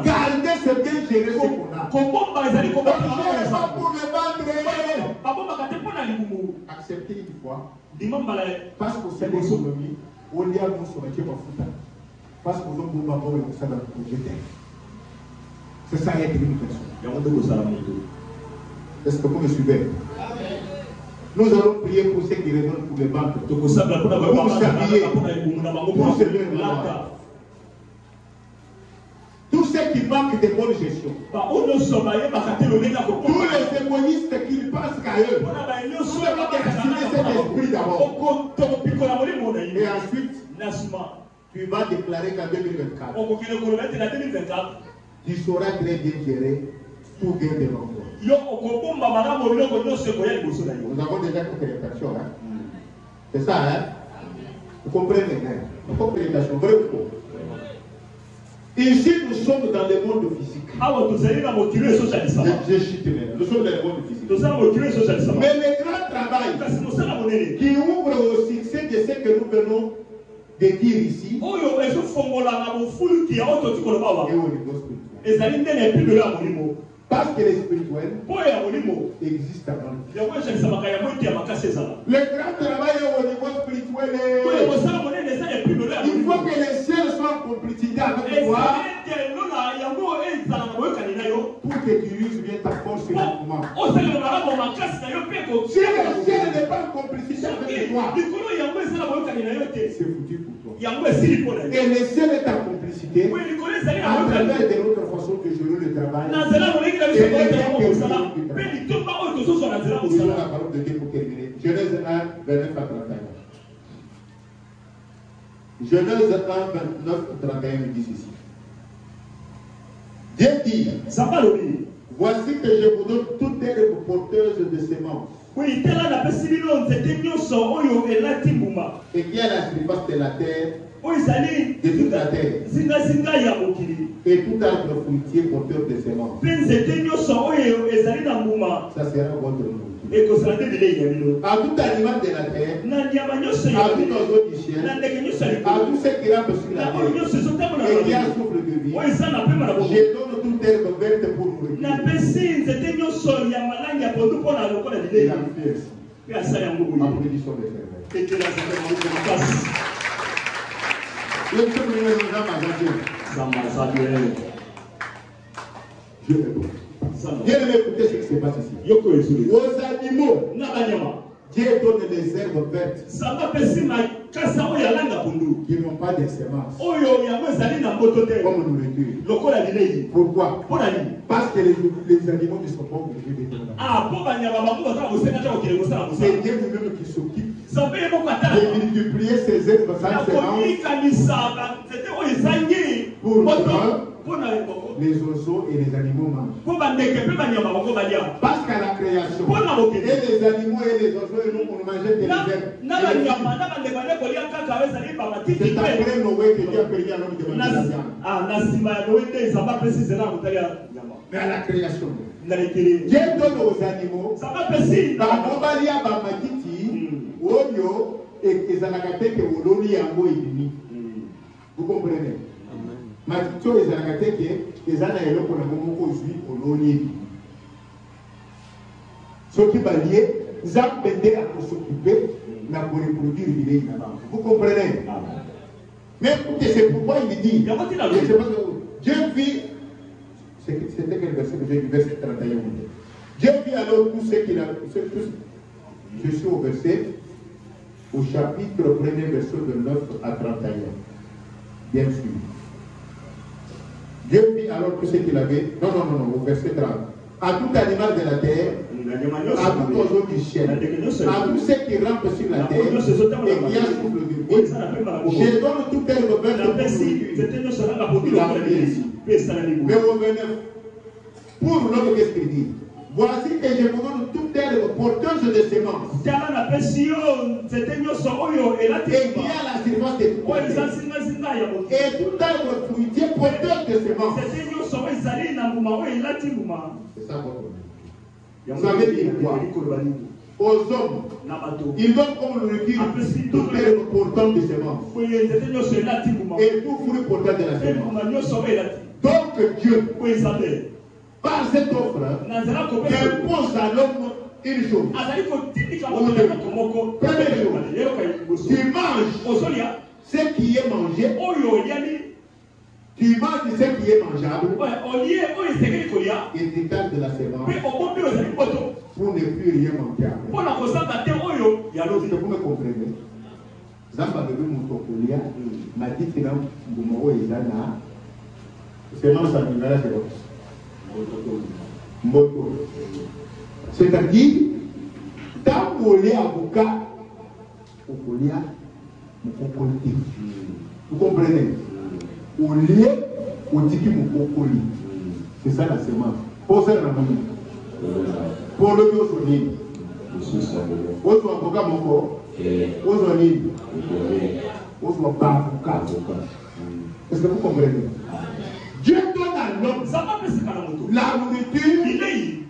Gardez ce bien géré ce qu'on a. Comment pas pour le vendre? Acceptez une fois. Parce que c'est l'économie, on y a nous sur le parce que nous avons un bon ça dans le projet. C'est ça qui est une personne. Est-ce que vous me suivez? Nous allons prier pour ceux qui répondent pour les banques. Pour s'habiller, pour se lever. Tous ceux qui manquent de bonne gestion. Tous les égoïstes qui pensent qu'à eux. Nous allons déraciner cet esprit d'abord. Et ensuite, tu vas déclarer qu'en 2024, tu sauras très bien gérer tout bien devant toi. Nous avons déjà compris les actions. C'est ça, hein? Vous comprenez, hein? Vous comprenez les actions, vrai ou faux? Ici, nous sommes dans le monde physique. Je chute maintenant. Nous sommes dans le monde physique. Mais le grand travail qui ouvre au succès de ce que nous venons de dire ici, et au niveau spirituel. Parce que le spirituel existe avant. Le grand travail au niveau spirituel est... Il faut que les ciels soient en complicité avec toi pour que tu uses bien ta force et ton mouvement. Si le ciel n'est pas en complicité avec toi, c'est foutu pour toi. Et le ciel est en complicité à travers de l'autre façon que je veux le travail. Lisons la parole de Dieu pour terminer. Genèse 1, 29 à 31. Genèse 1, 29 à 31 dit ceci. Dieu dit, voici que je vous donne toute terre porteuse de semences. Et qui a la surface de la terre, de toute la terre, et tout arbre fruitier porteur de semences. Ça sera votre nourriture. À tout animal de la terre, à tout oiseau du ciel, à tout ce qui rampe sur la terre, et qui a souffle de vie, je donne toute herbe verte pour nourrir. Il a fait ainsi. Applaudissons les frères. Je viens de m'écouter ce qui se passe ici. Aux animaux, Dieu donne des herbes vertes qui n'ont pas de semences comme nourriture. Pourquoi? Parce que les animaux ne sont pas obligés de donner. C'est Dieu lui-même qui s'occupe de multiplier ces herbes sans semences pour les oiseaux et les animaux mangent. Parce qu'à la création, et les animaux et les oiseaux, et nous, on mangeait des herbes. C'est après Noé que Dieu a permis à l'homme de manger la viande. Mais à la création, Dieu donne aux animaux, vous comprenez? Matito ezalakateke ezana eloko na momoko ozwi oloni. Soki balie nzambe a s'occuper na reproduire bilei na bango. Vous comprenez? Mais écoutez, c'est pourquoi il dit, Dieu vit, c'était quel verset que j'ai lu, verset 31. Dieu vit alors tout ce qu'il a, je suis au verset, au chapitre 1er, verset de 9 à 31. Bien sûr. Dieu vit alors tout ce qu'il avait. Non, au verset 30. À tout animal de la terre, à tout oiseau du ciel, à tout ce qui rampe sur la terre, et qui a souffle de vie, je donne toute herbe verte pour mais revenez pour l'homme, qu'est-ce qu'il dit? Voici que je vous donne toute herbe porteuse de semences. Et qui a la surface de tout. Et tout arbre fruitier porteur de semences. C'est ça votre nom. Vous avez dit quoi? Aux hommes, ils donnent comme nourriture toute herbe portant de semences. Et tout fruit portant de la semence. Donc Dieu, par cette offre, impose à l'homme une chose. Première chose, tu manges ce qui est mangé. Tu manges ce qui est mangeable. Et tu gardes de la semence pour ne plus rien manquer après. Est-ce que vous me comprenez? Zamba bebe mutokolia m'a dit que dans Boumoro et Zana, semence à l'univers, c'est Moto. C'est-à-dire, dans le avocat, vous comprenez? Au lieu, au tiki mokokoli. C'est ça la semence. Pour ça, la mamie. Pour le bio sonné. Autre avocat moko. Autre ligne. Autre avocat. Est-ce que vous comprenez? Dieu donne à l'homme la nourriture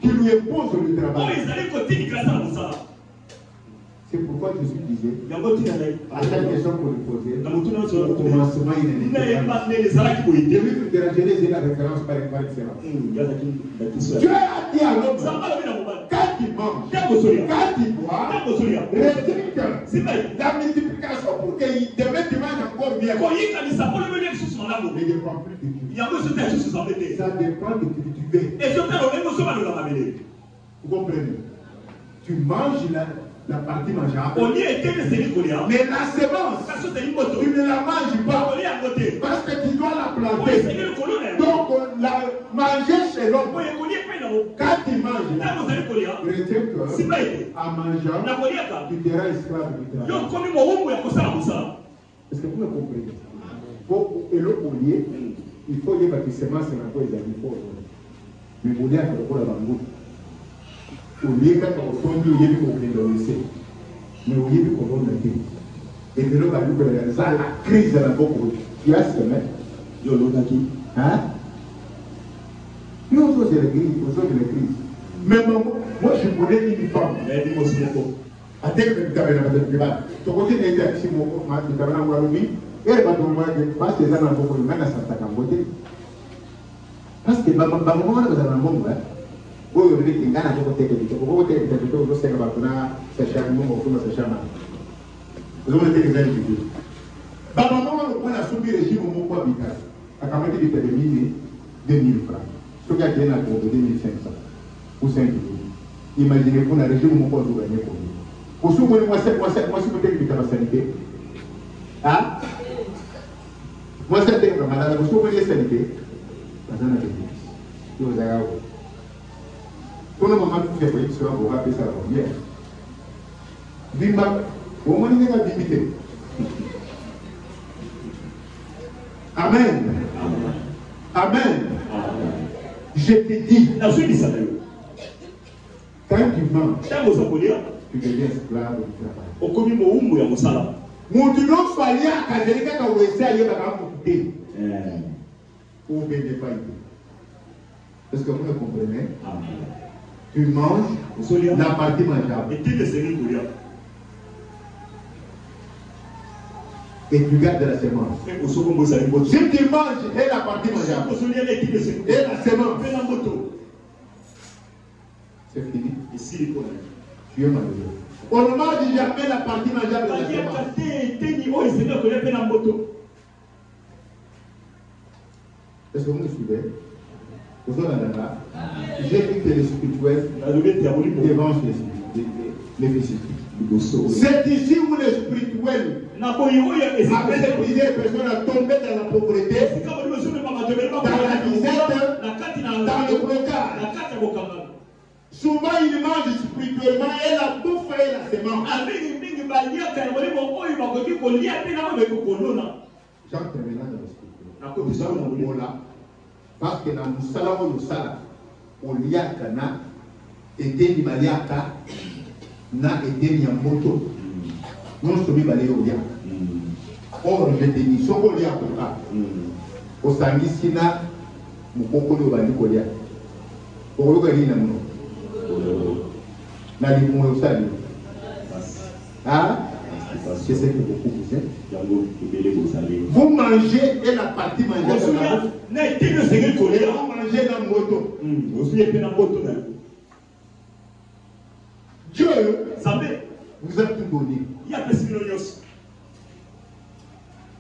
qui lui impose le travail. C'est pour pourquoi Jésus disait, à chaque question qu'on lui posait, au commencement, il n'était pas. Le livre de la Genèse est la référence par excellence. Dieu a dit à l'homme, quand il mange, quand il boit, respecte la multiplication pour qu'il demain tu manges encore bien. Mais il ne dépend plus de Dieu. Ça dépend de qui tu es. Vous comprenez? Tu manges la partie mangeable. Mais la semence, tu ne la manges pas. Parce que tu dois la planter. Donc, la manger chez l'homme. Quand tu manges, retiens-toi, en mangeant, tu seras esclave du travail. Est-ce que vous me comprenez? Et le collier, il faut y avoir des semences dans les amis. Mais vous voulez faire le bango. Au lieu de faire le mais au lieu de qu'on donne et que l'on va lui faire la crise de la boue, tu as ce mec, il y a l'autre qui, hein? Nous, on fait la crise, on fait la crise. Mais moi, je connais une femme. Mais dis-moi si c'est faux. À tel que tu avais la débat, tu continues à dire si mon tu avais la voix, et elle va te voir que parce que ça n'a pas de mal à s'attaquer en beauté. Parce que maman, on va dans un monde, hein? Vous avez dit que vous avez dit que vous avez dit que vous avez dit que vous avez dit que vous pour le moment, tu fais quoi? Tu vas rappeler ça bien. Bimba, au moins, il y a une limite. Amen. Amen. Je te dis, quand tu manges, tu deviens esclave du travail. Mon Dieu, soit lié à Kazelika, quand vous essayez à y avoir ou bien des failles. Est-ce que vous me comprenez? Tu manges la partie mangeable. Et tu gardes la semence. Si tu manges et la partie mangeable et la semence, c'est fini. Tu es malheureux. On ne mange jamais la partie mangeable de la semence. Est-ce que vous me suivez? J'ai dit que les spirituels dévancent les physiques. C'est ici où les spirituels avaient épuisé les personnes à tomber dans la pauvreté, dans la misère, dans le brocard. Souvent ils mangent spirituellement et la bouffe et la semence. J'entre maintenant dans le spirituel. Parce que dans le salon, on y a kana, et des maliaka, na et des moto. Non, je suis allé au lia. Or, je te dis, son lia pour ça. Au sangisina, mon coco de Banicolia. Pour le gagner, non. N'a dit mon salut. Ah? Je sais que beaucoup vous êtes. Vous mangez et la partie mangée. Vous mangez dans le moto. Dieu vous a tout donné.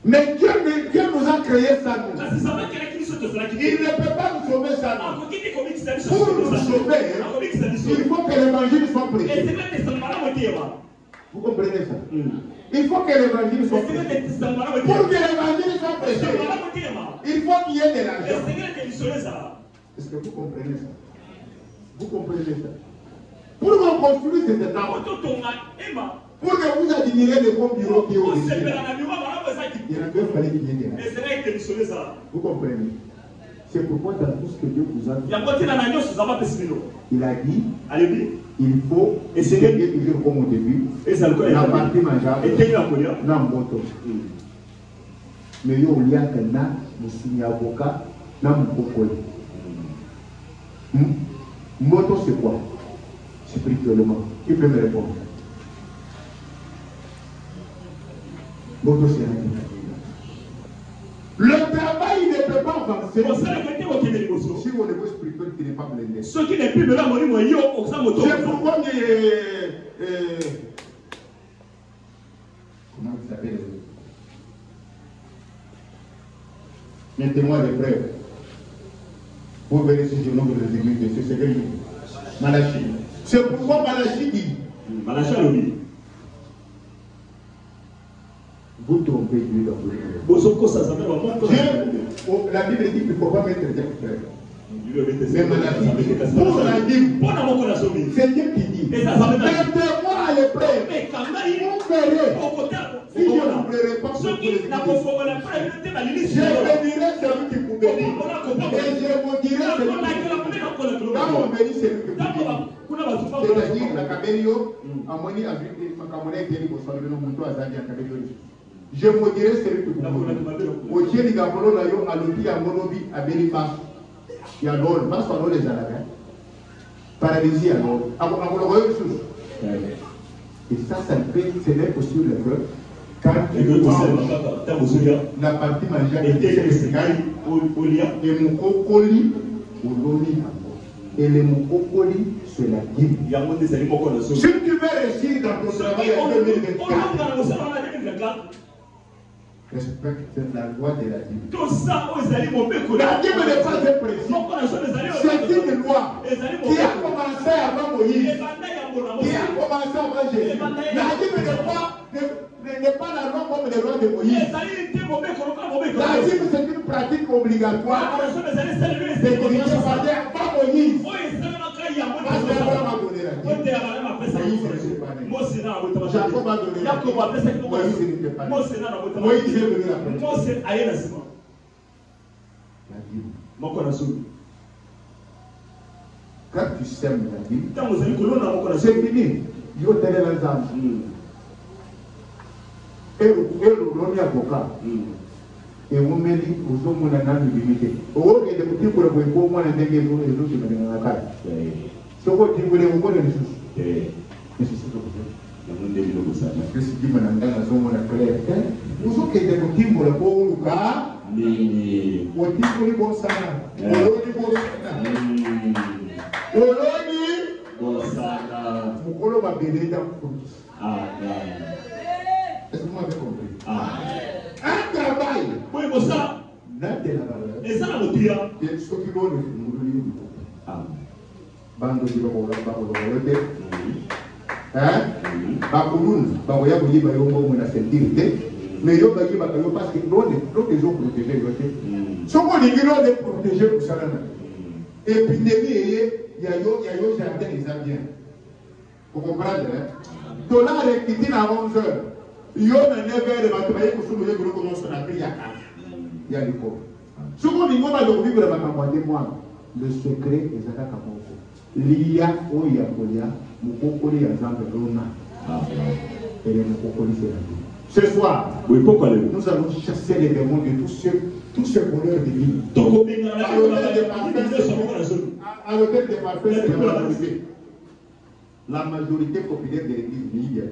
Mais Dieu nous a créé ça. Il ne peut pas nous sauver ça. Pour nous sauver, il faut que l'évangile soit prêché. Vous comprenez ça? Il faut que l'évangile soit prêché. Pour que l'évangile soit prêché, il faut qu'il y ait de l'argent. Est-ce que vous comprenez ça? Vous comprenez ça? Pour qu'on construise cette étape, pour que vous admirez le bon bureau qui est au-dessus, il y a deux fallait qu'il y ait de l'argent. Vous comprenez? C'est pourquoi dans tout ce que Dieu vous a dit, il a dit, il faut essayer toujours comme au début, la partie mangeable, la moto. Mais il y a un lien que na, nous avocat, na mokokoli. Moto c'est quoi? Spirituellement. Qui peut me répondre? Le travail ne peut pas avancer si on est spirituel qui n'est pas blindé. Ce qui n'est plus de la monnaie, c'est pourquoi comment il s'appelle? Mettez-moi des preuves. Pour vérifier le nombre des églises de ce secret. Malachi. C'est pourquoi Malachi dit. Malachi a dit. Vous trompez Dieu dans votre Dieu, la Bible dit qu'il ne faut pas mettre des frères. Mais Malachi, pour la Bible, c'est Dieu qui dit. Mettez-moi à l'épreuve. Vous verrez. Si je ne verrai pas, je bénirai celui qui vous bénit. Et je vous dirai celui qui vous bénit. Quand on bénit celui qui vous bénit, c'est-à-dire la Kabelio, à mon avis, je me dirai celui qui vous bénit. Au Tchèque, il y a un lobby à Monobi, à Bélimas. Il y a l'or, parce qu'on a les Arabes. Paralysie à l'or. Et ça n'est que sur le cœur. Quand tu manges la partie mangeable et mon cocoli, et le mokokoli, c'est la dîme. Si tu veux réussir dans ton travail en 2024, respecte la loi de la dîme. La dîme n'est pas un principe. C'est une loi qui a commencé avant Moïse, qui a commencé avant Jésus. La dîme n'est pas la loi comme les lois de Moïse. La dîme, c'est une pratique obligatoire. C'est une pratique avant Moïse. Parce qu'Abraham a donné la dîme. Jacob a donné la dîme. Moïse n'était pas là. Moïse est venu après. La dîme. Quand tu sèmes la dîme, c'est fini. Yo télé les âmes. Et le avocat. Et vous me dites, vous avez un limité. Au lieu de vous dire que vous avez un moyen de gagner les autres, vous avez un cas. Ce que vous voulez, vous avez des choses. Mais c'est ce que vous avez. Vous avez dit que vous avez un frère. Vous avez des petits pour le pauvre gars. Vous avez dit que vous avez est-ce que vous m'avez compris? Un travail. Oui, pour ça. N'a de la valeur. Et ça, la motive. Et ce qui doit nous bando de l'Europe. Hein? Bakoun, Bakoya Boyi Bayomo, on a sécurité. Mais yo Bayi Bakayo parce que l'on les ont protégés. Ce qu'on dit, l'on les protéger pour ça. Épidémie, il y a yo jardin, ils ont bien. Vous comprenez? Dollar est quitté à 11h. Il y a 9h, travailler pour soulever le commence à appeler il y a le corps. Ce qu'on dit, on va le vivre le secret est à la Kamoko. L'IA, Oyakolia, Mokokoli, exemple, Rona. Et les Mokokoli, c'est la vie. Ce soir, nous allons chasser les démons de tous ces voleurs de vie. À l'hôtel des parfaits, c'est la majorité. La majorité populaire de l'église de l'Idia.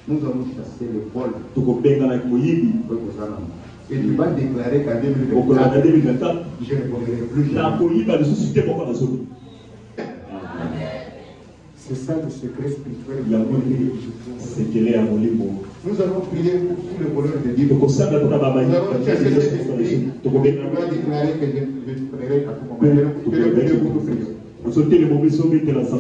Nous allons chasser le vol. Et tu vas déclarer qu'en 2024, je ne connaîrai plus jamais. C'est ça le secret spirituel. Nous allons prier pour tous les voleurs de Dieu. Nous allons chasser les esprits. Tu vas déclarer que je ferai à tout moment.